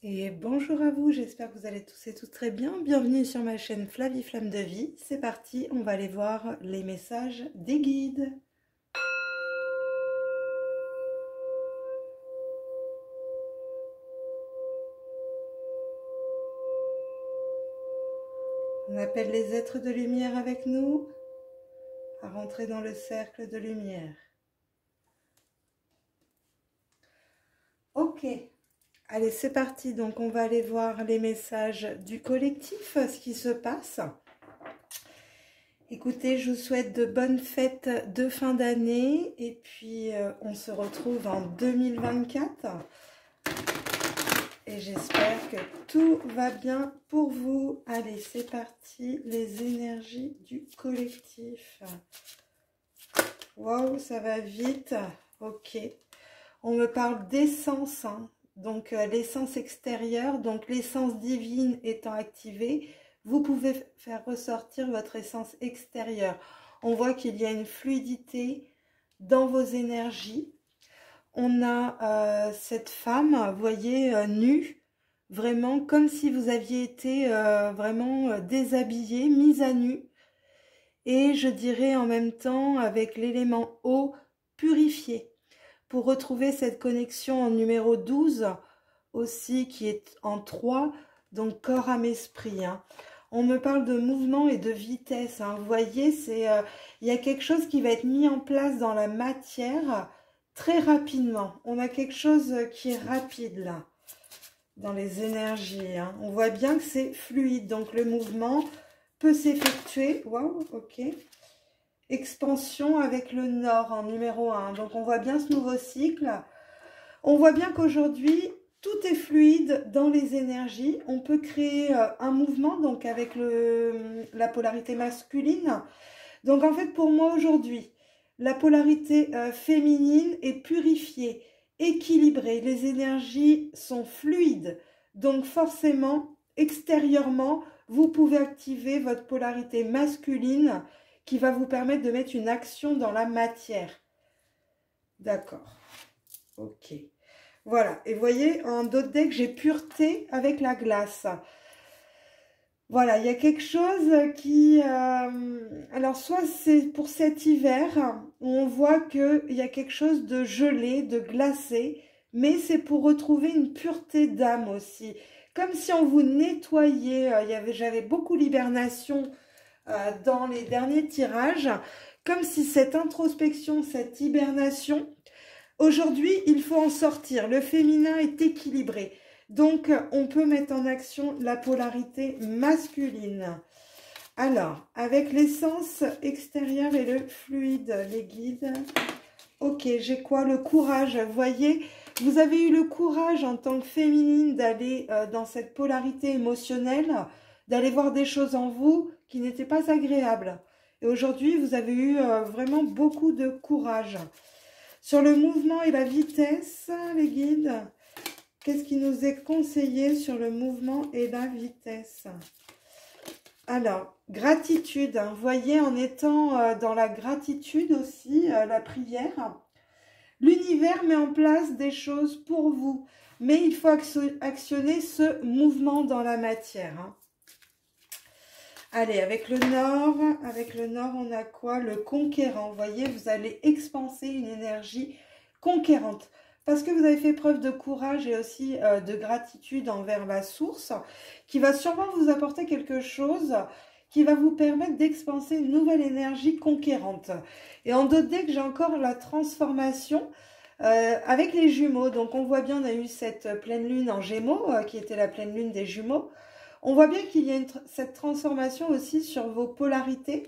Et bonjour à vous, j'espère que vous allez tous et toutes très bien. Bienvenue sur ma chaîne Flavie Flamme de Vie. C'est parti, on va aller voir les messages des guides. On appelle les êtres de lumière avec nous à rentrer dans le cercle de lumière. Ok. Allez, c'est parti. Donc, on va aller voir les messages du collectif, ce qui se passe. Écoutez, je vous souhaite de bonnes fêtes de fin d'année. Et puis, on se retrouve en 2024. Et j'espère que tout va bien pour vous. Allez, c'est parti. Les énergies du collectif. Waouh, ça va vite. Ok. On me parle d'essence, hein. Donc l'essence extérieure, donc l'essence divine étant activée, vous pouvez faire ressortir votre essence extérieure. On voit qu'il y a une fluidité dans vos énergies. On a cette femme, vous voyez, nue, vraiment comme si vous aviez été vraiment déshabillée, mise à nu. Et je dirais en même temps avec l'élément eau, purifié. Pour retrouver cette connexion en numéro 12 aussi qui est en 3, donc corps, âme, esprit. Hein. On me parle de mouvement et de vitesse. Hein. Vous voyez, il y a quelque chose qui va être mis en place dans la matière très rapidement. On a quelque chose qui est rapide là, dans les énergies. Hein. On voit bien que c'est fluide, donc le mouvement peut s'effectuer. Waouh, ok. Expansion avec le nord en numéro 1. Donc, on voit bien ce nouveau cycle. On voit bien qu'aujourd'hui, tout est fluide dans les énergies. On peut créer un mouvement, donc avec la polarité masculine. Donc, en fait, pour moi, aujourd'hui, la polarité féminine est purifiée, équilibrée. Les énergies sont fluides. Donc, forcément, extérieurement, vous pouvez activer votre polarité masculine qui va vous permettre de mettre une action dans la matière. D'accord. Ok. Voilà. Et vous voyez, en d'autres decks, j'ai pureté avec la glace. Voilà, il y a quelque chose qui... alors, soit c'est pour cet hiver, où on voit qu'il y a quelque chose de gelé, de glacé, mais c'est pour retrouver une pureté d'âme aussi. Comme si on vous nettoyait. J'avais beaucoup l'hibernation dans les derniers tirages, comme si cette introspection, cette hibernation, aujourd'hui, il faut en sortir. Le féminin est équilibré. Donc, on peut mettre en action la polarité masculine. Alors, avec l'essence extérieure et le fluide, les guides. Ok, j'ai quoi? Le courage. Vous voyez, vous avez eu le courage en tant que féminine d'aller dans cette polarité émotionnelle, d'aller voir des choses en vous qui n'étaient pas agréables. Et aujourd'hui, vous avez eu vraiment beaucoup de courage. Sur le mouvement et la vitesse, les guides, qu'est-ce qui nous est conseillé sur le mouvement et la vitesse? Alors, gratitude. Vous voyez, en étant dans la gratitude aussi, la prière, l'univers met en place des choses pour vous. Mais il faut actionner ce mouvement dans la matière. Hein. Allez, avec le nord, on a quoi? Le conquérant. Vous voyez, vous allez expanser une énergie conquérante. Parce que vous avez fait preuve de courage et aussi de gratitude envers la source, qui va sûrement vous apporter quelque chose qui va vous permettre d'expanser une nouvelle énergie conquérante. Et en d'autres decks, j'ai encore la transformation avec les jumeaux. Donc, on voit bien, on a eu cette pleine lune en gémeaux, qui était la pleine lune des jumeaux. On voit bien qu'il y a cette transformation aussi sur vos polarités,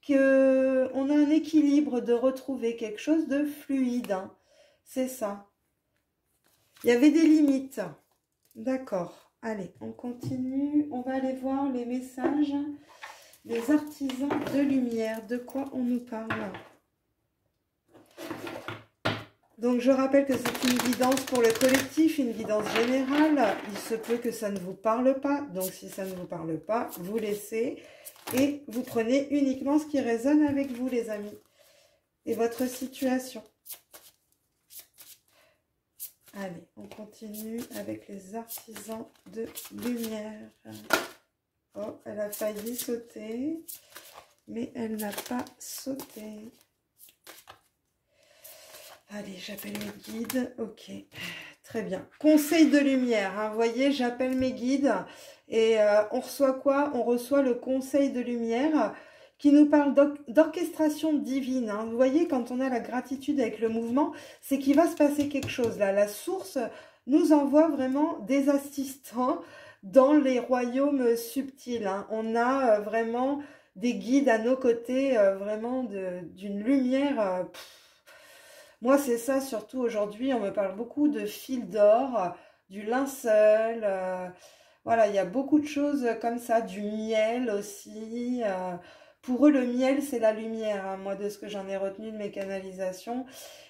qu'on a un équilibre de retrouver quelque chose de fluide. Hein. C'est ça. Il y avait des limites. D'accord. Allez, on continue. On va aller voir les messages des artisans de lumière. De quoi on nous parle? Donc, je rappelle que c'est une guidance pour le collectif, une guidance générale. Il se peut que ça ne vous parle pas. Donc, si ça ne vous parle pas, vous laissez et vous prenez uniquement ce qui résonne avec vous, les amis, et votre situation. Allez, on continue. continue avec les artisans de lumière. Oh, elle a failli sauter, mais elle n'a pas sauté. Allez, j'appelle mes guides. Ok, très bien. Conseil de lumière, hein. Vous voyez, j'appelle mes guides et on reçoit quoi? On reçoit le conseil de lumière qui nous parle d'orchestration divine, hein. Vous voyez, quand on a la gratitude avec le mouvement, c'est qu'il va se passer quelque chose là. La source nous envoie vraiment des assistants dans les royaumes subtils, hein. On a vraiment des guides à nos côtés, vraiment d'une lumière. Moi, c'est ça, surtout aujourd'hui, on me parle beaucoup de fil d'or, du linceul, voilà, il y a beaucoup de choses comme ça, du miel aussi. Pour eux, le miel, c'est la lumière, hein, moi, de ce que j'en ai retenu de mes canalisations.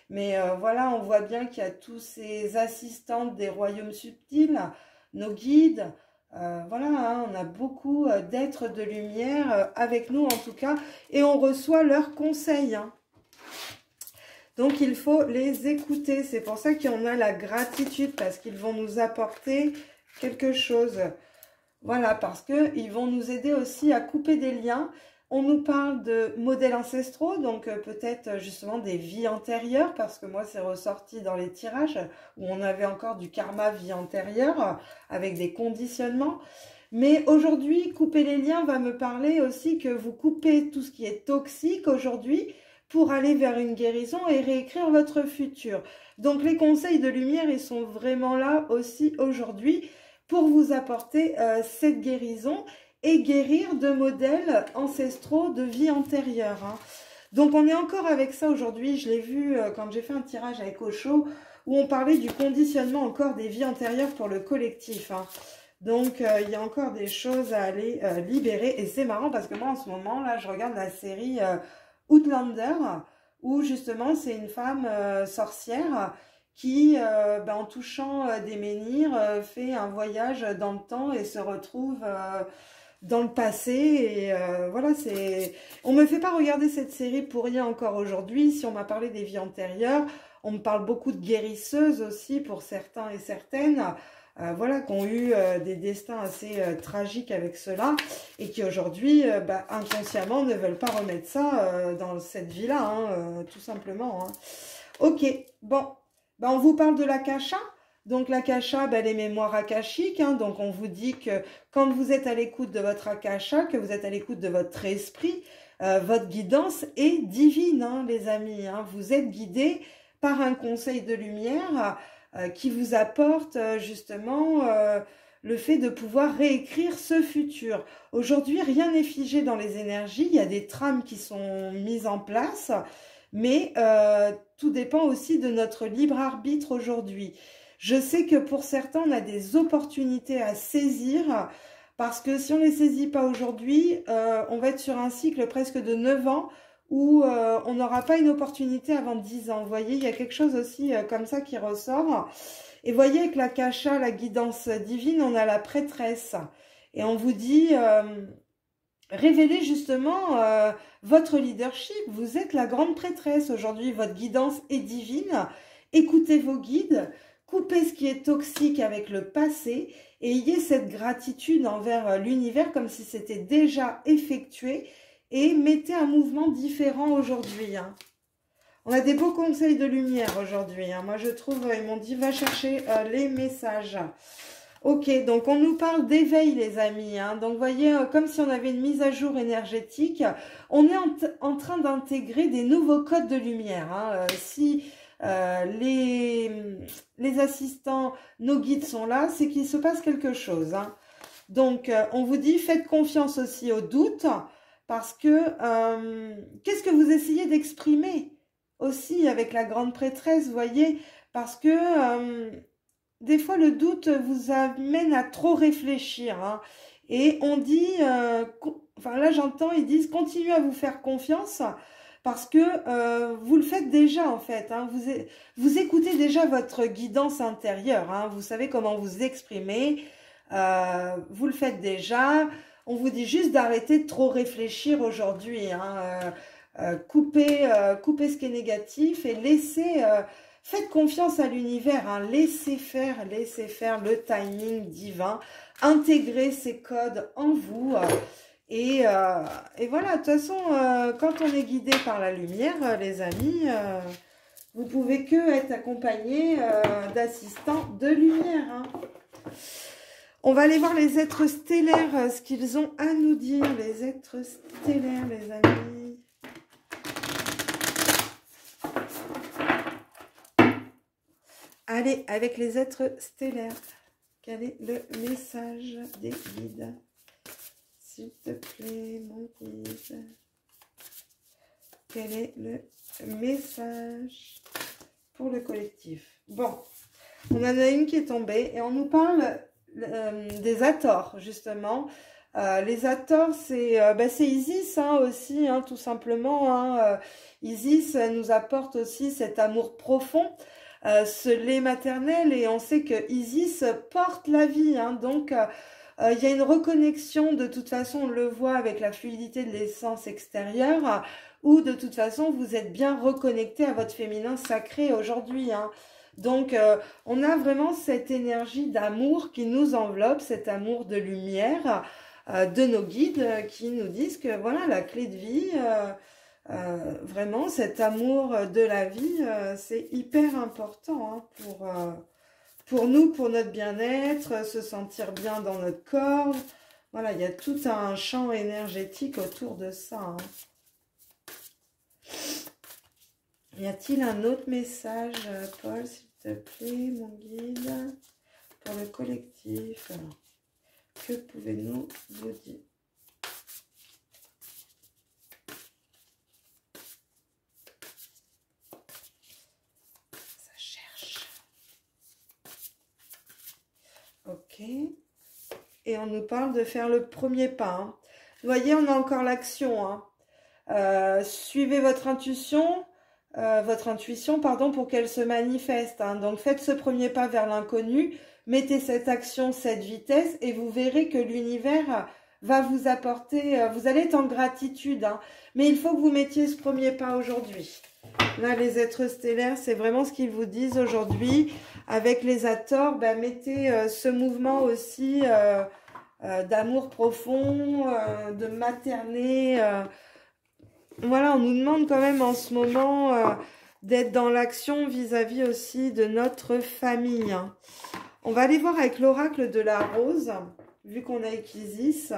Mais voilà, on voit bien qu'il y a tous ces assistantes des royaumes subtils, nos guides. Voilà, hein, on a beaucoup d'êtres de lumière avec nous, en tout cas, et on reçoit leurs conseils, hein. Donc, il faut les écouter. C'est pour ça qu'on a la gratitude, parce qu'ils vont nous apporter quelque chose. Voilà, parce qu'ils vont nous aider aussi à couper des liens. On nous parle de modèles ancestraux, donc peut-être justement des vies antérieures, parce que moi, c'est ressorti dans les tirages où on avait encore du karma vie antérieure, avec des conditionnements. Mais aujourd'hui, couper les liens va me parler aussi que vous coupez tout ce qui est toxique aujourd'hui, pour aller vers une guérison et réécrire votre futur. Donc les conseils de lumière, ils sont vraiment là aussi aujourd'hui pour vous apporter cette guérison et guérir de modèles ancestraux de vie antérieure, hein. Donc on est encore avec ça aujourd'hui. Je l'ai vu quand j'ai fait un tirage avec Osho où on parlait du conditionnement encore des vies antérieures pour le collectif, hein. Donc il y a encore des choses à aller libérer et c'est marrant parce que moi en ce moment là je regarde la série Outlander, où justement c'est une femme sorcière qui, en touchant des menhirs, fait un voyage dans le temps et se retrouve dans le passé. Et voilà, c'est. On me fait pas regarder cette série pour rien encore aujourd'hui. Si on m'a parlé des vies antérieures, on me parle beaucoup de guérisseuses aussi pour certains et certaines. Voilà, qui ont eu des destins assez tragiques avec cela et qui aujourd'hui, inconsciemment, ne veulent pas remettre ça dans cette vie-là, hein, tout simplement, hein. Ok, bon, on vous parle de l'akasha. Donc l'akasha, les mémoires akashiques, hein, donc on vous dit que quand vous êtes à l'écoute de votre akasha, que vous êtes à l'écoute de votre esprit, votre guidance est divine, hein, les amis, hein. Vous êtes guidés par un conseil de lumière qui vous apporte justement le fait de pouvoir réécrire ce futur. Aujourd'hui, rien n'est figé dans les énergies, il y a des trames qui sont mises en place, mais tout dépend aussi de notre libre arbitre aujourd'hui. Je sais que pour certains, on a des opportunités à saisir, parce que si on ne les saisit pas aujourd'hui, on va être sur un cycle presque de 9 ans, où on n'aura pas une opportunité avant 10 ans. Vous voyez, il y a quelque chose aussi comme ça qui ressort. Et vous voyez, avec l'akasha, la guidance divine, on a la prêtresse. Et on vous dit, révélez justement votre leadership. Vous êtes la grande prêtresse aujourd'hui. Votre guidance est divine. Écoutez vos guides. Coupez ce qui est toxique avec le passé. Et ayez cette gratitude envers l'univers comme si c'était déjà effectué. Et mettez un mouvement différent aujourd'hui, hein. On a des beaux conseils de lumière aujourd'hui, hein. Moi, je trouve, ils m'ont dit, va chercher les messages. Ok, donc on nous parle d'éveil, les amis, hein. Donc, vous voyez, comme si on avait une mise à jour énergétique, on est en train d'intégrer des nouveaux codes de lumière, hein. Si les assistants, nos guides sont là, c'est qu'il se passe quelque chose, hein. Donc, on vous dit, faites confiance aussi au doute. Parce que, qu'est-ce que vous essayez d'exprimer aussi avec la grande prêtresse, vous voyez? Parce que, des fois, le doute vous amène à trop réfléchir, hein. Et on dit, enfin là j'entends, ils disent, continuez à vous faire confiance, parce que vous le faites déjà en fait, hein. Vous écoutez déjà votre guidance intérieure, hein. Vous savez comment vous exprimer, vous le faites déjà. On vous dit juste d'arrêter de trop réfléchir aujourd'hui, hein. Coupez ce qui est négatif et laissez Faites confiance à l'univers, hein, laissez faire le timing divin, intégrez ces codes en vous. Et voilà, de toute façon, quand on est guidé par la lumière, les amis, vous pouvez que être accompagné d'assistants de lumière. Hein. On va aller voir les êtres stellaires, ce qu'ils ont à nous dire, les êtres stellaires, les amis. Allez, avec les êtres stellaires, quel est le message des guides? S'il te plaît, mon guide. Quel est le message pour le collectif? Bon, on en a une qui est tombée et on nous parle des Hathors, justement. Les Hathors, c'est Isis hein, aussi, hein, tout simplement. Hein. Isis nous apporte aussi cet amour profond, ce lait maternel, et on sait que Isis porte la vie. Hein, donc, il y a une reconnexion, de toute façon, on le voit avec la fluidité de l'essence extérieure, où de toute façon, vous êtes bien reconnecté à votre féminin sacré aujourd'hui. Hein. Donc, on a vraiment cette énergie d'amour qui nous enveloppe, cet amour de lumière de nos guides qui nous disent que voilà, la clé de vie, vraiment cet amour de la vie, c'est hyper important hein, pour nous, pour notre bien-être, se sentir bien dans notre corps. Voilà, il y a tout un champ énergétique autour de ça. Hein. Y a-t-il un autre message, Paul, s'il te plaît, mon guide, pour le collectif? Alors, que pouvez-nous vous dire? Ça cherche. Ok. Et on nous parle de faire le premier pas. Hein. Vous voyez, on a encore l'action. Hein. Suivez votre intuition. Pardon, pour qu'elle se manifeste. Hein. Donc, faites ce premier pas vers l'inconnu, mettez cette action, cette vitesse, et vous verrez que l'univers va vous apporter, vous allez être en gratitude. Hein. Mais il faut que vous mettiez ce premier pas aujourd'hui. Là, les êtres stellaires, c'est vraiment ce qu'ils vous disent aujourd'hui. Avec les Hathors, mettez ce mouvement aussi d'amour profond, de materner. Voilà, on nous demande quand même en ce moment d'être dans l'action vis-à-vis aussi de notre famille. Hein. On va aller voir avec l'oracle de la rose, vu qu'on a avec Isis.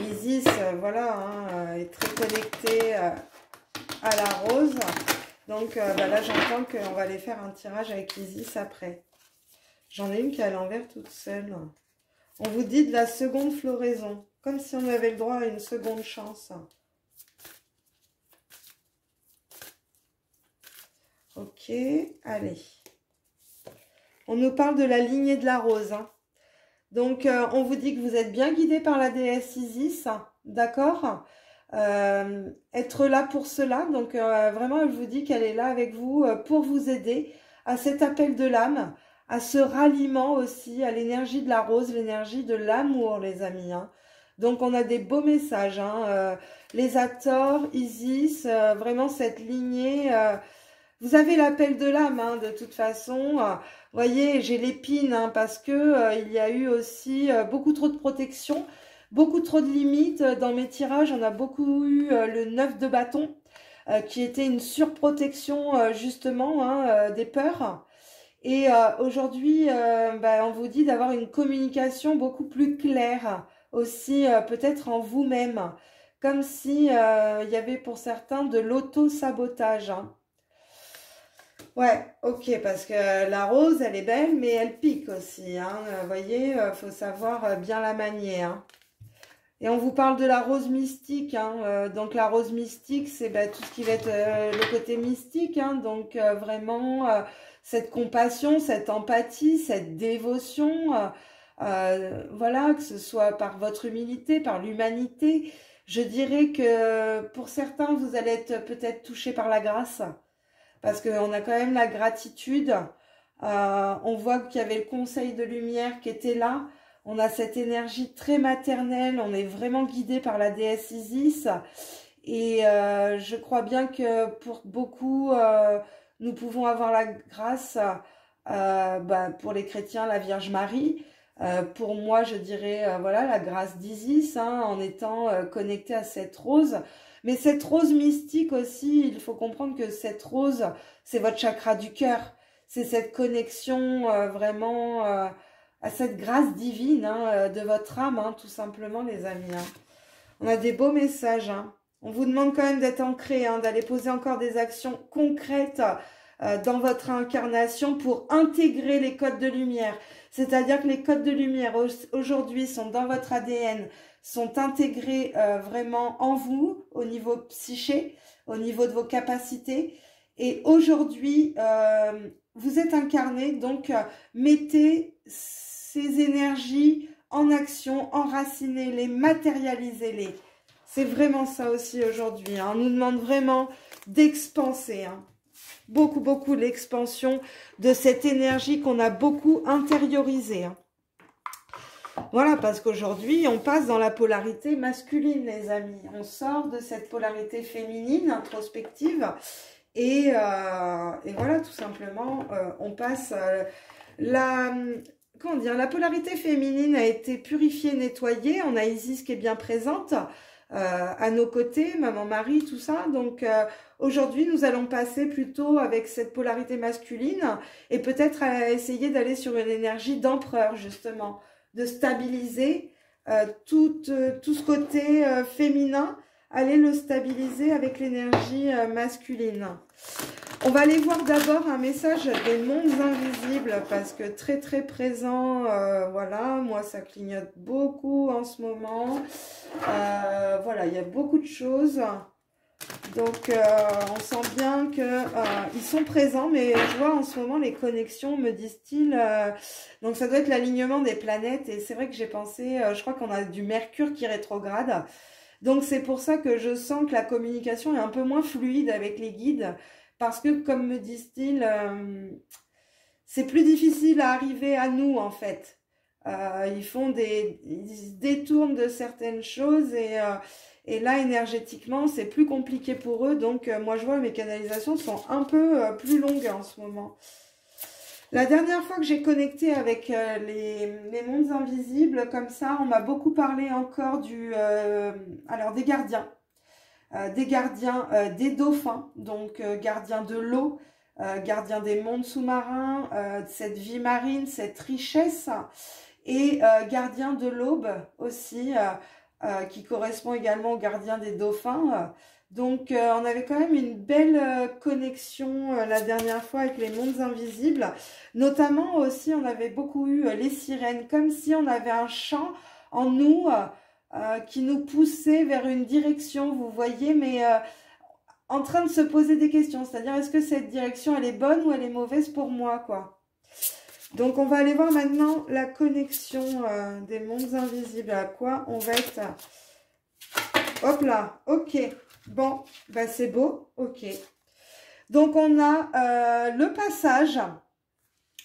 Isis, voilà, hein, est très connectée à la rose. Donc là, j'entends qu'on va aller faire un tirage avec Isis après. J'en ai une qui est à l'envers toute seule. On vous dit de la seconde floraison, comme si on avait le droit à une seconde chance. Ok, allez. On nous parle de la lignée de la rose. Hein. Donc, on vous dit que vous êtes bien guidé par la déesse Isis, d'accord, être là pour cela. Donc, vraiment, elle vous dit qu'elle est là avec vous pour vous aider à cet appel de l'âme, à ce ralliement aussi, à l'énergie de la rose, l'énergie de l'amour, les amis. Hein. Donc, on a des beaux messages. Hein, les Hathors, Isis, vraiment cette lignée... vous avez l'appel de l'âme, hein, de toute façon. Vous voyez, j'ai l'épine, hein, parce que il y a eu aussi beaucoup trop de protection, beaucoup trop de limites. Dans mes tirages, on a beaucoup eu le 9 de bâton, qui était une surprotection, justement, hein, des peurs. Et aujourd'hui, on vous dit d'avoir une communication beaucoup plus claire, aussi peut-être en vous-même, comme si il y avait pour certains de l'auto-sabotage, hein. Ouais, ok, parce que la rose, elle est belle, mais elle pique aussi. Hein. Vous voyez, il faut savoir bien la manier. Hein. Et on vous parle de la rose mystique. Hein. Donc la rose mystique, c'est tout ce qui va être le côté mystique. Hein. Donc vraiment, cette compassion, cette empathie, cette dévotion. Voilà, que ce soit par votre humilité, par l'humanité. Je dirais que pour certains, vous allez être peut-être touchés par la grâce. Parce qu'on a quand même la gratitude. On voit qu'il y avait le conseil de lumière qui était là. On a cette énergie très maternelle. On est vraiment guidé par la déesse Isis. Et je crois bien que pour beaucoup, nous pouvons avoir la grâce, pour les chrétiens, la Vierge Marie. Pour moi, je dirais, voilà, la grâce d'Isis, hein, en étant connecté à cette rose. Mais cette rose mystique aussi, il faut comprendre que cette rose, c'est votre chakra du cœur. C'est cette connexion vraiment à cette grâce divine, hein, de votre âme, hein, tout simplement, les amis. Hein. On a des beaux messages. Hein. On vous demande quand même d'être ancré, hein, d'aller poser encore des actions concrètes dans votre incarnation pour intégrer les codes de lumière. C'est-à-dire que les codes de lumière aujourd'hui sont dans votre ADN, sont intégrés vraiment en vous, au niveau psyché, au niveau de vos capacités. Et aujourd'hui, vous êtes incarné, donc mettez ces énergies en action, enracinez-les, matérialisez-les. C'est vraiment ça aussi aujourd'hui. Hein. On nous demande vraiment d'expanser. Hein. Beaucoup l'expansion de cette énergie qu'on a beaucoup intériorisée. Hein. Voilà, parce qu'aujourd'hui, on passe dans la polarité masculine, les amis. On sort de cette polarité féminine, introspective. Et voilà, tout simplement, on passe... la polarité féminine a été purifiée, nettoyée. On a Isis qui est bien présente à nos côtés, maman Marie, tout ça. Donc aujourd'hui, nous allons passer plutôt avec cette polarité masculine et peut-être essayer d'aller sur une énergie d'empereur, justement, de stabiliser tout ce côté féminin, aller le stabiliser avec l'énergie masculine. On va aller voir d'abord un message des mondes invisibles parce que très présent, voilà, moi ça clignote beaucoup en ce moment. Voilà, il y a beaucoup de choses. Donc on sent bien qu'ils sont présents, mais je vois en ce moment les connexions, me disent-ils. Donc ça doit être l'alignement des planètes et c'est vrai que j'ai pensé, je crois qu'on a du Mercure qui rétrograde. Donc c'est pour ça que je sens que la communication est un peu moins fluide avec les guides. Parce que, comme me disent-ils, c'est plus difficile à arriver à nous, en fait. Ils se détournent de certaines choses et là, énergétiquement, c'est plus compliqué pour eux. Donc, moi, je vois mes canalisations sont un peu plus longues en ce moment. La dernière fois que j'ai connecté avec les mondes invisibles, comme ça, on m'a beaucoup parlé encore des gardiens. Des gardiens des dauphins, donc gardiens de l'eau, gardiens des mondes sous-marins, cette vie marine, cette richesse, et gardiens de l'aube aussi, qui correspond également aux gardiens des dauphins. Donc on avait quand même une belle connexion la dernière fois avec les mondes invisibles, notamment aussi on avait beaucoup eu les sirènes, comme si on avait un chant en nous, qui nous poussait vers une direction, vous voyez, mais en train de se poser des questions. C'est-à-dire, est-ce que cette direction, elle est bonne ou elle est mauvaise pour moi, quoi. Donc, on va aller voir maintenant la connexion des mondes invisibles. À quoi on va être... Hop là, ok. Bon, bah c'est beau, ok. Donc, on a le passage.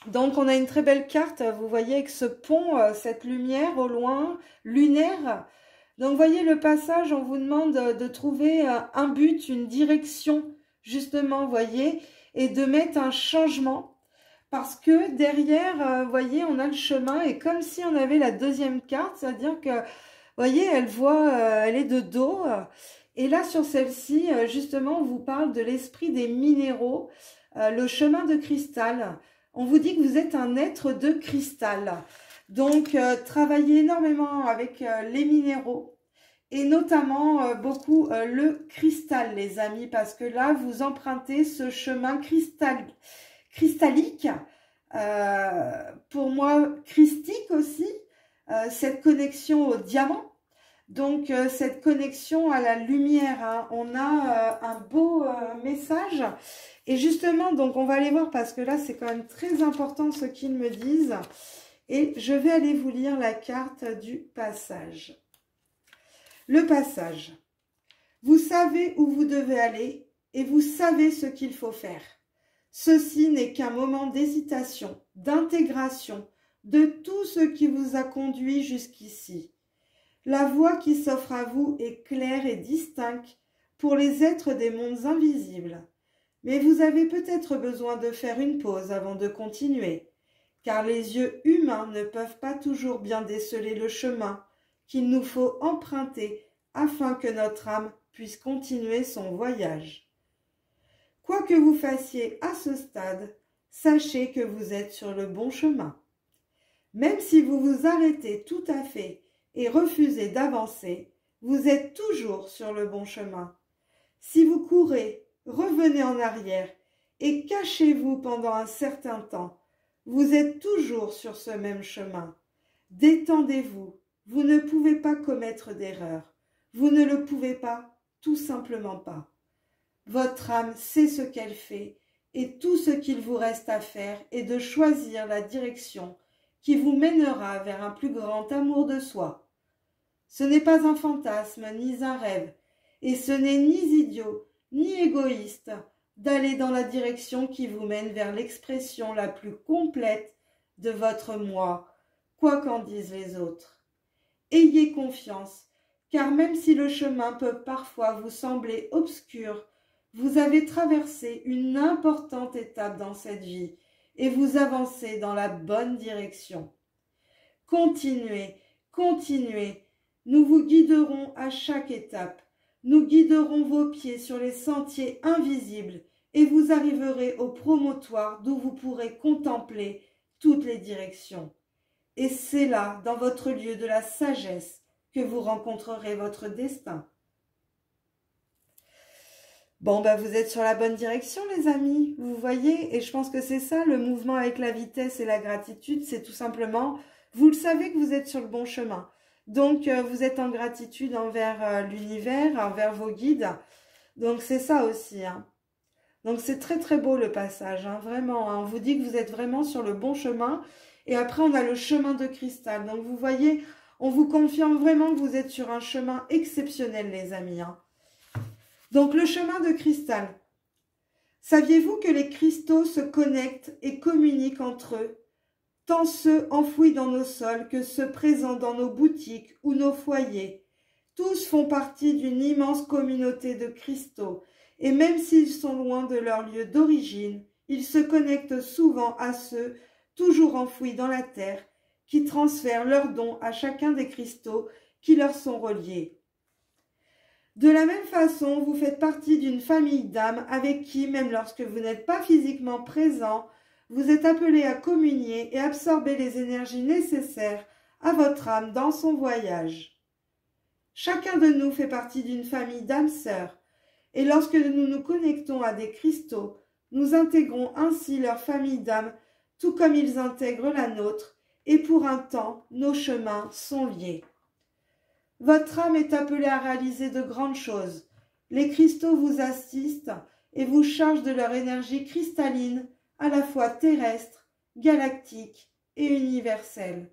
Donc, on a une très belle carte, vous voyez, avec ce pont, cette lumière au loin, lunaire. Donc, vous voyez le passage, on vous demande de trouver un but, une direction, justement, vous voyez, et de mettre un changement. Parce que derrière, vous voyez, on a le chemin, et comme si on avait la deuxième carte, c'est-à-dire que, vous voyez, elle est de dos. Et là, sur celle-ci, justement, on vous parle de l'esprit des minéraux, le chemin de cristal. On vous dit que vous êtes un être de cristal. Donc, travaillez énormément avec les minéraux et notamment beaucoup le cristal, les amis, parce que là, vous empruntez ce chemin cristallique, pour moi, christique aussi, cette connexion au diamant. Donc, cette connexion à la lumière, hein, on a un beau message. Et justement, donc, on va aller voir parce que là, c'est quand même très important ce qu'ils me disent. Et je vais aller vous lire la carte du passage. Le passage. Vous savez où vous devez aller et vous savez ce qu'il faut faire. Ceci n'est qu'un moment d'hésitation, d'intégration de tout ce qui vous a conduit jusqu'ici. La voie qui s'offre à vous est claire et distincte pour les êtres des mondes invisibles. Mais vous avez peut-être besoin de faire une pause avant de continuer, car les yeux humains ne peuvent pas toujours bien déceler le chemin qu'il nous faut emprunter afin que notre âme puisse continuer son voyage. Quoi que vous fassiez à ce stade, sachez que vous êtes sur le bon chemin. Même si vous vous arrêtez tout à fait et refusez d'avancer, vous êtes toujours sur le bon chemin. Si vous courez, revenez en arrière et cachez-vous pendant un certain temps. Vous êtes toujours sur ce même chemin. Détendez-vous, vous ne pouvez pas commettre d'erreur. Vous ne le pouvez pas, tout simplement pas. Votre âme sait ce qu'elle fait et tout ce qu'il vous reste à faire est de choisir la direction qui vous mènera vers un plus grand amour de soi. Ce n'est pas un fantasme ni un rêve, et ce n'est ni idiot ni égoïste d'aller dans la direction qui vous mène vers l'expression la plus complète de votre moi, quoi qu'en disent les autres. Ayez confiance, car même si le chemin peut parfois vous sembler obscur, vous avez traversé une importante étape dans cette vie et vous avancez dans la bonne direction. Continuez, continuez, nous vous guiderons à chaque étape. Nous guiderons vos pieds sur les sentiers invisibles et vous arriverez au promontoire d'où vous pourrez contempler toutes les directions. Et c'est là, dans votre lieu de la sagesse, que vous rencontrerez votre destin. Bon, vous êtes sur la bonne direction, les amis, vous voyez, et je pense que c'est ça, le mouvement avec la vitesse et la gratitude, c'est tout simplement, vous le savez que vous êtes sur le bon chemin. Donc, vous êtes en gratitude envers l'univers, envers vos guides. Donc, c'est ça aussi. Hein. Donc, c'est très, très beau le passage. Hein, vraiment, hein. On vous dit que vous êtes vraiment sur le bon chemin. Et après, on a le chemin de cristal. Donc, vous voyez, on vous confirme vraiment que vous êtes sur un chemin exceptionnel, les amis. Hein. Donc, le chemin de cristal. Saviez-vous que les cristaux se connectent et communiquent entre eux? Tant ceux enfouis dans nos sols que ceux présents dans nos boutiques ou nos foyers. Tous font partie d'une immense communauté de cristaux, et même s'ils sont loin de leur lieu d'origine, ils se connectent souvent à ceux, toujours enfouis dans la terre, qui transfèrent leurs dons à chacun des cristaux qui leur sont reliés. De la même façon, vous faites partie d'une famille d'âmes avec qui, même lorsque vous n'êtes pas physiquement présent, vous êtes appelé à communier et absorber les énergies nécessaires à votre âme dans son voyage. Chacun de nous fait partie d'une famille d'âmes sœurs, et lorsque nous nous connectons à des cristaux, nous intégrons ainsi leur famille d'âmes, tout comme ils intègrent la nôtre, et pour un temps, nos chemins sont liés. Votre âme est appelée à réaliser de grandes choses. Les cristaux vous assistent et vous chargent de leur énergie cristalline, à la fois terrestre, galactique et universelle.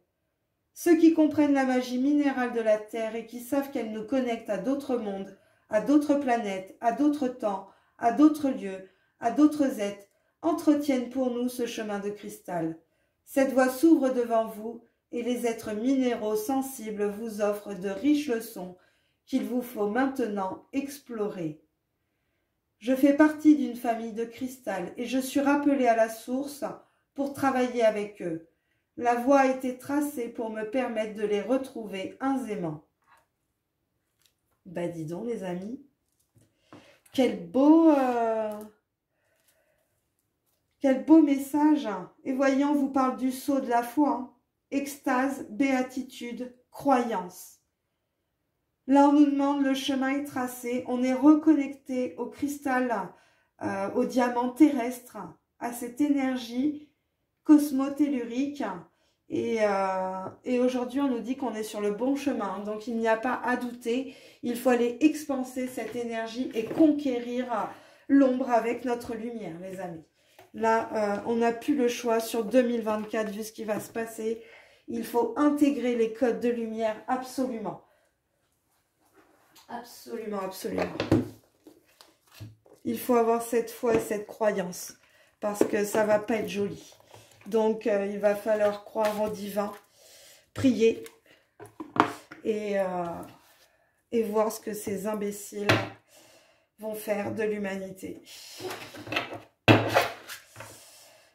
Ceux qui comprennent la magie minérale de la Terre et qui savent qu'elle nous connecte à d'autres mondes, à d'autres planètes, à d'autres temps, à d'autres lieux, à d'autres êtres, entretiennent pour nous ce chemin de cristal. Cette voie s'ouvre devant vous et les êtres minéraux sensibles vous offrent de riches leçons qu'il vous faut maintenant explorer. Je fais partie d'une famille de cristal et je suis rappelée à la source pour travailler avec eux. La voie a été tracée pour me permettre de les retrouver aisément. Dis donc les amis, quel beau message. Et voyons, on vous parle du sceau de la foi, hein. Extase, béatitude, croyance. Là, on nous demande, le chemin est tracé, on est reconnecté au cristal, au diamant terrestre, à cette énergie cosmotellurique. Et aujourd'hui, on nous dit qu'on est sur le bon chemin. Donc, il n'y a pas à douter. Il faut aller expanser cette énergie et conquérir l'ombre avec notre lumière, les amis. Là, on n'a plus le choix sur 2024, vu ce qui va se passer. Il faut intégrer les codes de lumière absolument. Absolument, absolument. Il faut avoir cette foi et cette croyance parce que ça ne va pas être joli. Donc, il va falloir croire au divin, prier et voir ce que ces imbéciles vont faire de l'humanité.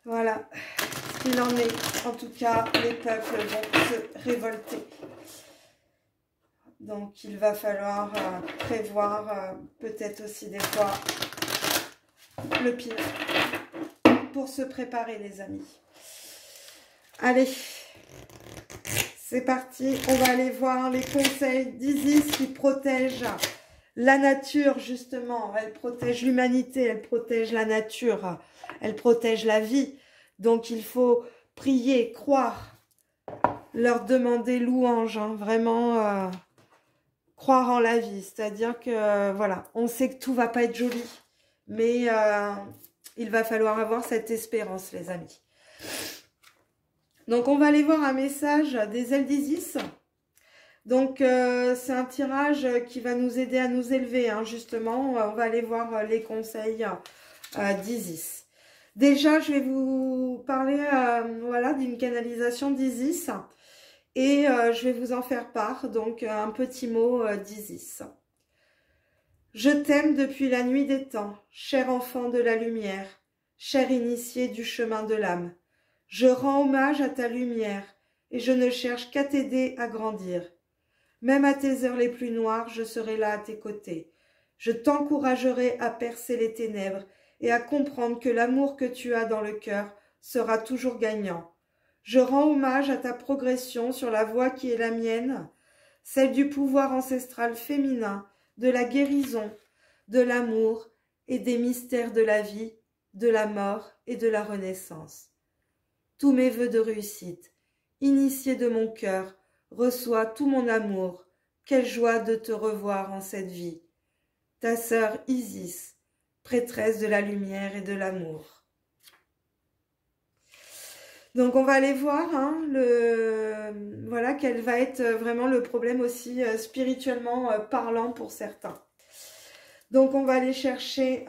Voilà ce qu'il en est. En tout cas, les peuples vont se révolter. Donc, il va falloir prévoir peut-être aussi des fois le pire pour se préparer, les amis. Allez, c'est parti. On va aller voir les conseils d'Isis qui protègent la nature, justement. Elle protège l'humanité, elle protège la nature, elle protège la vie. Donc, il faut prier, croire, leur demander louange, hein, vraiment croire en la vie. C'est-à-dire que, voilà, on sait que tout va pas être joli, mais il va falloir avoir cette espérance, les amis. Donc, on va aller voir un message des ailes d'Isis. Donc, c'est un tirage qui va nous aider à nous élever, hein, justement. On va aller voir les conseils d'Isis. Déjà, je vais vous parler voilà, d'une canalisation d'Isis. Et je vais vous en faire part. Donc, un petit mot d'Isis. Je t'aime depuis la nuit des temps, cher enfant de la lumière, cher initié du chemin de l'âme. Je rends hommage à ta lumière, et je ne cherche qu'à t'aider à grandir. Même à tes heures les plus noires, je serai là à tes côtés. Je t'encouragerai à percer les ténèbres et à comprendre que l'amour que tu as dans le cœur sera toujours gagnant. Je rends hommage à ta progression sur la voie qui est la mienne, celle du pouvoir ancestral féminin, de la guérison, de l'amour et des mystères de la vie, de la mort et de la renaissance. Tous mes vœux de réussite, initié de mon cœur, reçois tout mon amour. Quelle joie de te revoir en cette vie. Ta sœur Isis, prêtresse de la lumière et de l'amour. Donc on va aller voir voilà, quel va être vraiment le problème aussi spirituellement parlant pour certains. Donc on va aller chercher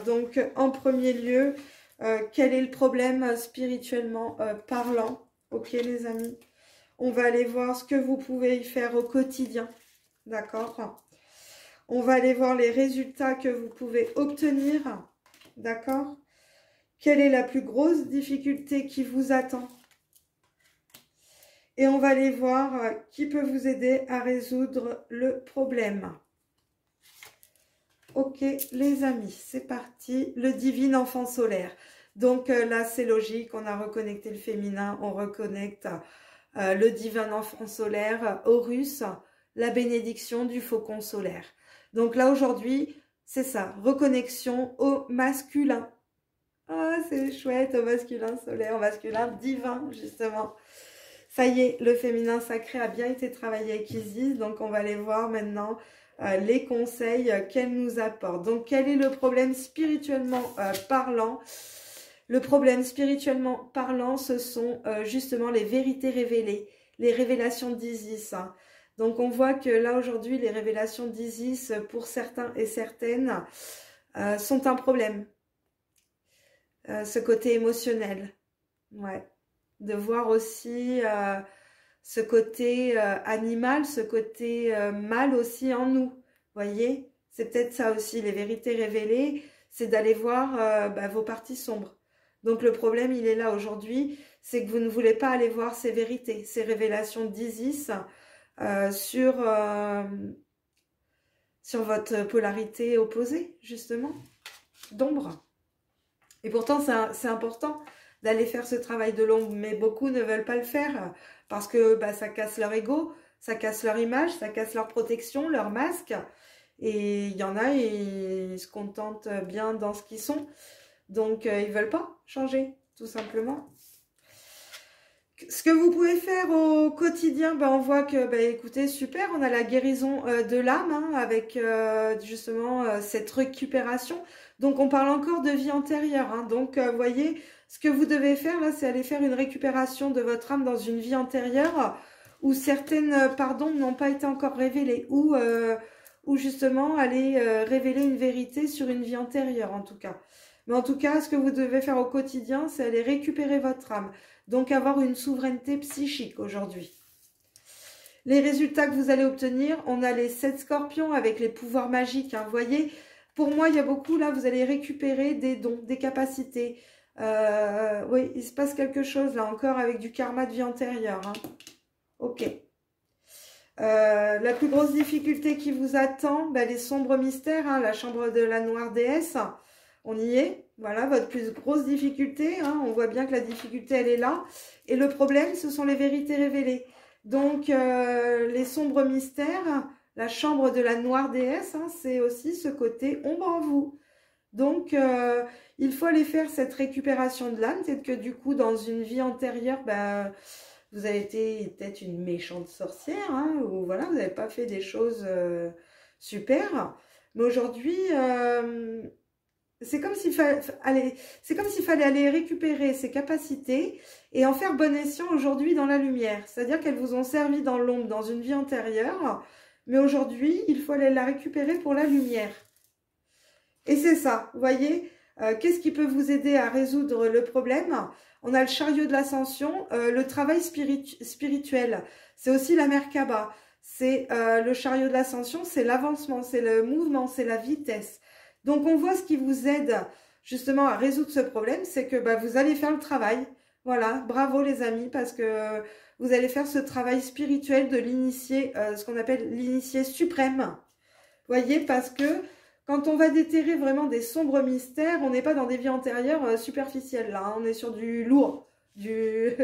donc en premier lieu quel est le problème spirituellement parlant. Ok les amis, on va aller voir ce que vous pouvez y faire au quotidien. D'accord? On va aller voir les résultats que vous pouvez obtenir. D'accord? Quelle est la plus grosse difficulté qui vous attend? Et on va aller voir qui peut vous aider à résoudre le problème. Ok, les amis, c'est parti. Le divin enfant solaire. Donc là, c'est logique, on a reconnecté le féminin, on reconnecte le divin enfant solaire, Horus, la bénédiction du faucon solaire. Donc là, aujourd'hui, c'est ça, reconnexion au masculin. Ah, c'est chouette, au masculin solaire, au masculin divin, justement. Ça y est, le féminin sacré a bien été travaillé avec Isis, donc on va aller voir maintenant les conseils qu'elle nous apporte. Donc, quel est le problème spirituellement parlant? Le problème spirituellement parlant, ce sont justement les vérités révélées, les révélations d'Isis. Hein. Donc, on voit que là, aujourd'hui, les révélations d'Isis, pour certains et certaines, sont un problème. Ce côté émotionnel, ouais. De voir aussi ce côté animal, ce côté mâle aussi en nous, voyez. C'est peut-être ça aussi, les vérités révélées, c'est d'aller voir vos parties sombres. Donc le problème, il est là aujourd'hui, c'est que vous ne voulez pas aller voir ces vérités, ces révélations d'Isis sur votre polarité opposée, justement, d'ombre. Et pourtant, c'est important d'aller faire ce travail de l'ombre, mais beaucoup ne veulent pas le faire parce que ça casse leur ego, ça casse leur image, ça casse leur protection, leur masque. Et il y en a, ils se contentent bien dans ce qu'ils sont. Donc, ils ne veulent pas changer, tout simplement. Ce que vous pouvez faire au quotidien, on voit que, écoutez, super, on a la guérison de l'âme hein, avec justement cette récupération. Donc, on parle encore de vie antérieure. Hein. Donc, vous voyez, ce que vous devez faire, là, c'est aller faire une récupération de votre âme dans une vie antérieure où certaines pardons n'ont pas été encore révélées ou justement aller révéler une vérité sur une vie antérieure, en tout cas. Mais en tout cas, ce que vous devez faire au quotidien, c'est aller récupérer votre âme. Donc, avoir une souveraineté psychique aujourd'hui. Les résultats que vous allez obtenir, on a les 7 scorpions avec les pouvoirs magiques. Hein, vous voyez, Pour moi, il y a beaucoup, là, vous allez récupérer des dons, des capacités. Oui, il se passe quelque chose, là, encore, avec du karma de vie antérieure. Hein. Ok. La plus grosse difficulté qui vous attend, ben, les sombres mystères, hein, la chambre de la noire déesse, on y est. Voilà, votre plus grosse difficulté, hein, on voit bien que la difficulté, elle est là. Et le problème, ce sont les vérités révélées. Donc, les sombres mystères, la chambre de la noire déesse, hein, c'est aussi ce côté ombre en vous. Donc, il faut aller faire cette récupération de l'âme. Peut-être que du coup, dans une vie antérieure, ben, vous avez été peut-être une méchante sorcière, hein, ou voilà, vous n'avez pas fait des choses super. Mais aujourd'hui, c'est comme s'il fallait aller récupérer ses capacités et en faire bon escient aujourd'hui dans la lumière. C'est-à-dire qu'elles vous ont servi dans l'ombre, dans une vie antérieure, mais aujourd'hui, il faut aller la récupérer pour la lumière. Et c'est ça, vous voyez, qu'est-ce qui peut vous aider à résoudre le problème? On a le chariot de l'ascension, le travail spirituel, c'est aussi la Merkaba. C'est le chariot de l'ascension, c'est l'avancement, c'est le mouvement, c'est la vitesse. Donc on voit ce qui vous aide justement à résoudre ce problème, c'est que bah, vous allez faire le travail. Voilà, bravo les amis, parce que vous allez faire ce travail spirituel de l'initié, ce qu'on appelle l'initié suprême. Vous voyez, parce que quand on va déterrer vraiment des sombres mystères, on n'est pas dans des vies antérieures superficielles, là. Hein, on est sur du lourd, du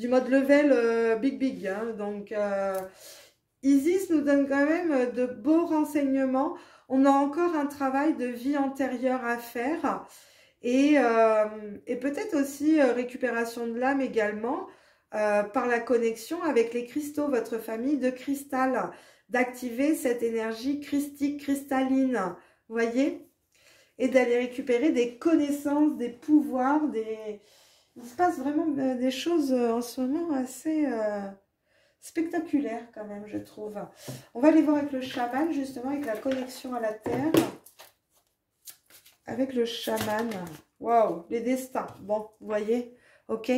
mode level big. Hein, donc, Isis nous donne quand même de beaux renseignements. On a encore un travail de vie antérieure à faire. Et peut-être aussi récupération de l'âme également, par la connexion avec les cristaux, votre famille de cristal, d'activer cette énergie christique, cristalline. Vous voyez? Et d'aller récupérer des connaissances, des pouvoirs, il se passe vraiment des choses en ce moment assez spectaculaires quand même, je trouve. On va aller voir avec le chaman, justement, avec la connexion à la terre. Avec le chaman. Waouh, les destins. Bon, vous voyez? Ok.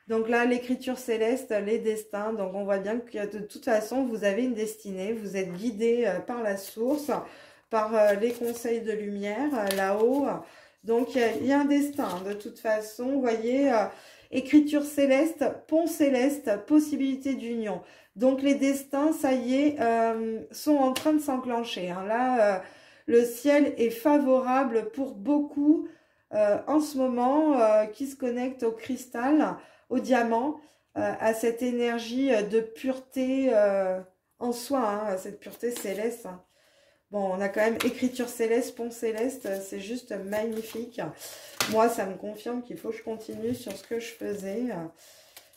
Donc là, l'écriture céleste, les destins. Donc on voit bien que de toute façon, vous avez une destinée. Vous êtes guidé par la source, par les conseils de lumière là-haut. Donc il y a un destin de toute façon. Vous voyez, écriture céleste, pont céleste, possibilité d'union. Donc les destins, ça y est, sont en train de s'enclencher. Hein. Là, le ciel est favorable pour beaucoup en ce moment qui se connectent au cristal, au diamant, à cette énergie de pureté en soi, hein, cette pureté céleste. Hein. Bon, on a quand même écriture céleste, pont céleste, c'est juste magnifique. Moi, ça me confirme qu'il faut que je continue sur ce que je faisais.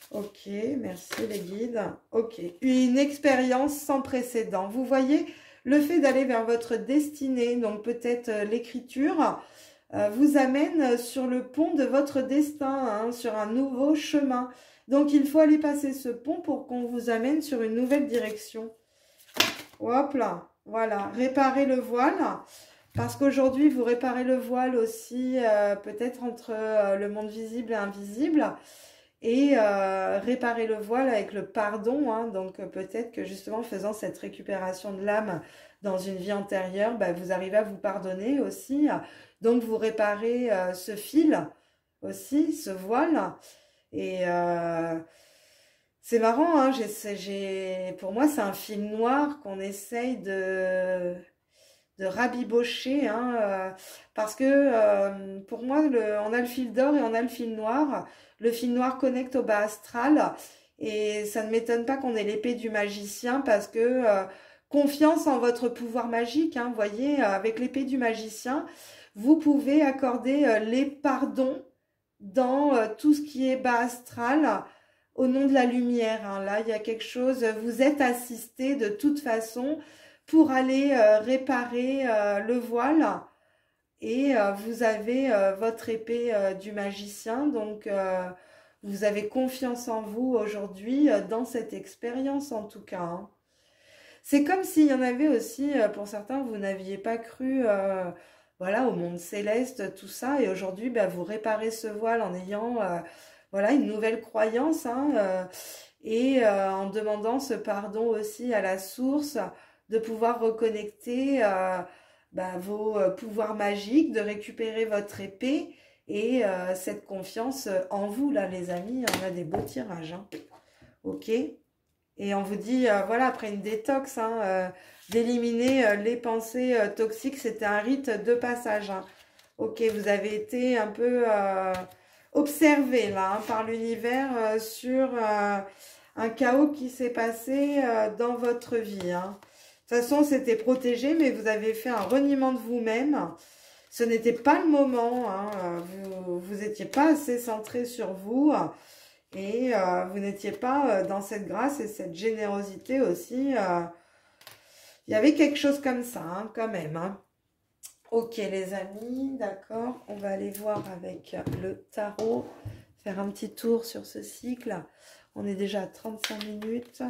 Ok, merci les guides. Ok, une expérience sans précédent. Vous voyez, le fait d'aller vers votre destinée, donc peut-être l'écriture, vous amène sur le pont de votre destin, hein, sur un nouveau chemin. Donc, il faut aller passer ce pont pour qu'on vous amène sur une nouvelle direction. Hop là. Voilà, réparer le voile, parce qu'aujourd'hui, vous réparez le voile aussi peut-être entre le monde visible et invisible, et réparer le voile avec le pardon, hein, donc peut-être que justement, faisant cette récupération de l'âme dans une vie antérieure, bah, vous arrivez à vous pardonner aussi, donc vous réparez ce fil aussi, ce voile, et... c'est marrant, hein, pour moi, c'est un fil noir qu'on essaye de rabibocher, hein, parce que pour moi, on a le fil d'or et on a le fil noir. Le fil noir connecte au bas astral et ça ne m'étonne pas qu'on ait l'épée du magicien parce que confiance en votre pouvoir magique, hein, vous voyez, avec l'épée du magicien, vous pouvez accorder les pardons dans tout ce qui est bas astral, au nom de la lumière, hein. Là, il y a quelque chose, vous êtes assisté de toute façon pour aller réparer le voile et vous avez votre épée du magicien, donc vous avez confiance en vous aujourd'hui dans cette expérience en tout cas. Hein. C'est comme s'il y en avait aussi, pour certains, vous n'aviez pas cru voilà, au monde céleste, tout ça, et aujourd'hui, bah, vous réparez ce voile en ayant... voilà, une nouvelle croyance, hein, et en demandant ce pardon aussi à la source, de pouvoir reconnecter vos pouvoirs magiques, de récupérer votre épée et cette confiance en vous, là, les amis. On a des beaux tirages, hein. Ok. Et on vous dit, voilà, après une détox, hein, d'éliminer les pensées toxiques, c'était un rite de passage, hein. Ok, vous avez été un peu observé, là, hein, par l'univers sur un chaos qui s'est passé dans votre vie, hein. De toute façon, c'était protégé, mais vous avez fait un reniement de vous-même. Ce n'était pas le moment, hein, vous n'étiez pas assez centré sur vous. Et vous n'étiez pas dans cette grâce et cette générosité aussi. Il y avait quelque chose comme ça, hein, quand même, hein. Ok, les amis, d'accord. On va aller voir avec le tarot, faire un petit tour sur ce cycle. On est déjà à 35 minutes.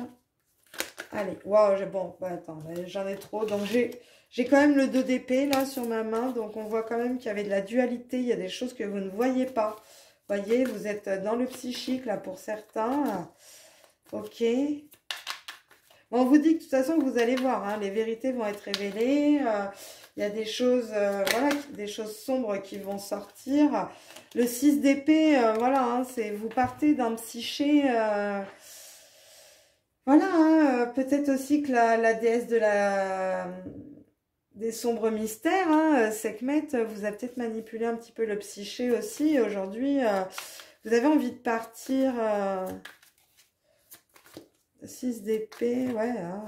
Allez, waouh, bon, attends, j'en ai trop. Donc, j'ai quand même le 2 d'épée, là, sur ma main. Donc, on voit quand même qu'il y avait de la dualité. Il y a des choses que vous ne voyez pas. Voyez, vous êtes dans le psychique, là, pour certains. Ok. Bon, on vous dit que de toute façon, vous allez voir, hein, les vérités vont être révélées. Il y a des choses, voilà, des choses sombres qui vont sortir. Le 6 d'épée, voilà, hein, c'est vous partez d'un psyché... voilà, hein, peut-être aussi que la déesse des sombres mystères, hein, Sekhmet, vous a peut-être manipulé un petit peu le psyché aussi. Aujourd'hui, vous avez envie de partir. 6 d'épée, ouais. Hein,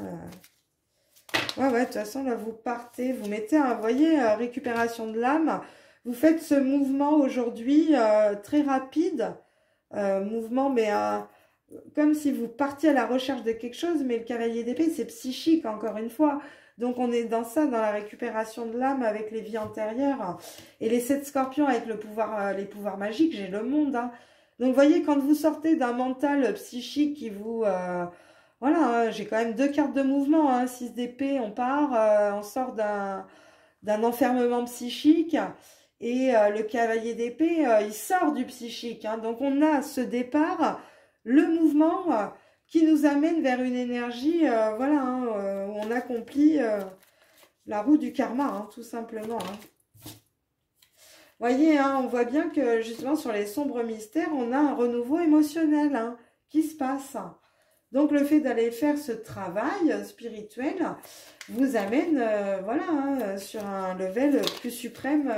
ouais, de toute façon, là, vous partez, vous mettez un, vous voyez, récupération de l'âme. Vous faites ce mouvement aujourd'hui très rapide. Mouvement, mais comme si vous partiez à la recherche de quelque chose, mais le cavalier d'épée, c'est psychique, encore une fois. Donc, on est dans ça, dans la récupération de l'âme avec les vies antérieures. Et les 7 scorpions avec le pouvoir, les pouvoirs magiques, j'ai le monde, hein. Donc, vous voyez, quand vous sortez d'un mental psychique qui vous... voilà, hein, j'ai quand même 2 cartes de mouvement, hein, 6 d'épée, on part, on sort d'un enfermement psychique. Et le cavalier d'épée, il sort du psychique, hein. Donc, on a ce départ, le mouvement... qui nous amène vers une énergie, voilà, hein, où on accomplit la roue du karma, hein, tout simplement. Hein. Voyez, hein, on voit bien que justement sur les sombres mystères, on a un renouveau émotionnel, hein, qui se passe. Donc le fait d'aller faire ce travail spirituel vous amène, voilà, hein, sur un level plus suprême.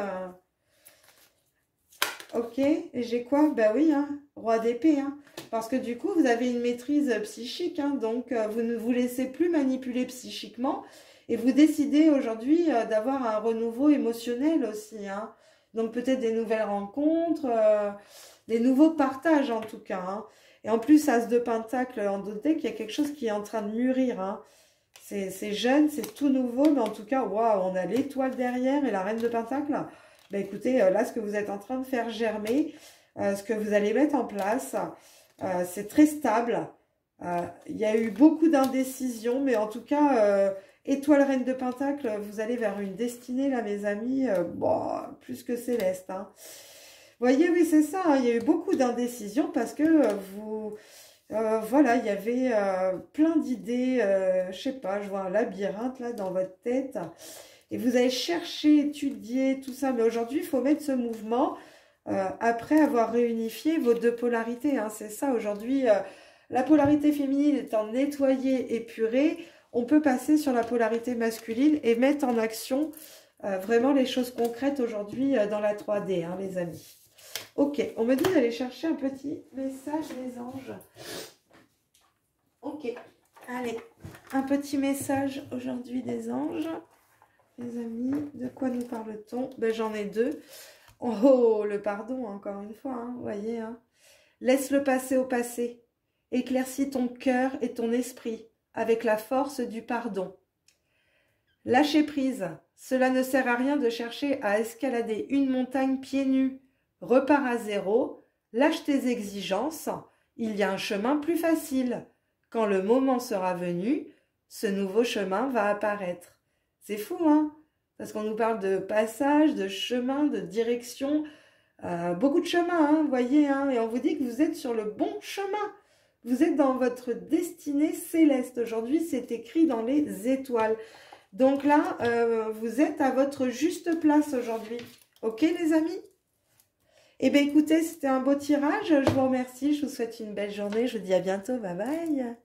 Ok, et j'ai quoi? Ben oui, hein, roi d'épée, hein. Parce que du coup, vous avez une maîtrise psychique, hein, donc vous ne vous laissez plus manipuler psychiquement. Et vous décidez aujourd'hui d'avoir un renouveau émotionnel aussi, hein. Donc peut-être des nouvelles rencontres, des nouveaux partages en tout cas, hein. Et en plus, As de Pentacle en dos de deck, il y a quelque chose qui est en train de mûrir, hein. C'est jeune, c'est tout nouveau, mais en tout cas, waouh, on a l'étoile derrière et la reine de Pentacle. Ben écoutez, là, ce que vous êtes en train de faire germer, ce que vous allez mettre en place, c'est très stable. Il y a eu beaucoup d'indécisions, mais en tout cas, étoile reine de Pentacle, vous allez vers une destinée, là, mes amis, bon, plus que céleste. Hein. Vous voyez, oui, c'est ça, hein, il y a eu beaucoup d'indécisions parce que vous... voilà, il y avait plein d'idées, je sais pas, je vois un labyrinthe, là, dans votre tête. Et vous allez chercher, étudier, tout ça. Mais aujourd'hui, il faut mettre ce mouvement après avoir réunifié vos 2 polarités. Hein. C'est ça, aujourd'hui, la polarité féminine étant nettoyée, épurée, on peut passer sur la polarité masculine et mettre en action vraiment les choses concrètes aujourd'hui dans la 3D, hein, les amis. Ok, on me dit d'aller chercher un petit message des anges. Ok, allez, un petit message aujourd'hui des anges. Les amis, de quoi nous parle-t-on? Ben, j'en ai 2. Oh, le pardon, encore une fois, hein, vous voyez. Hein. Laisse le passé au passé. Éclaircis ton cœur et ton esprit avec la force du pardon. Lâcher prise. Cela ne sert à rien de chercher à escalader une montagne pieds nus. Repars à zéro. Lâche tes exigences. Il y a un chemin plus facile. Quand le moment sera venu, ce nouveau chemin va apparaître. C'est fou, hein? Parce qu'on nous parle de passage, de chemin, de direction. Beaucoup de chemins, hein, vous voyez, hein? Et on vous dit que vous êtes sur le bon chemin. Vous êtes dans votre destinée céleste. Aujourd'hui, c'est écrit dans les étoiles. Donc là, vous êtes à votre juste place aujourd'hui. Ok les amis? Eh bien écoutez, c'était un beau tirage. Je vous remercie. Je vous souhaite une belle journée. Je vous dis à bientôt. Bye bye.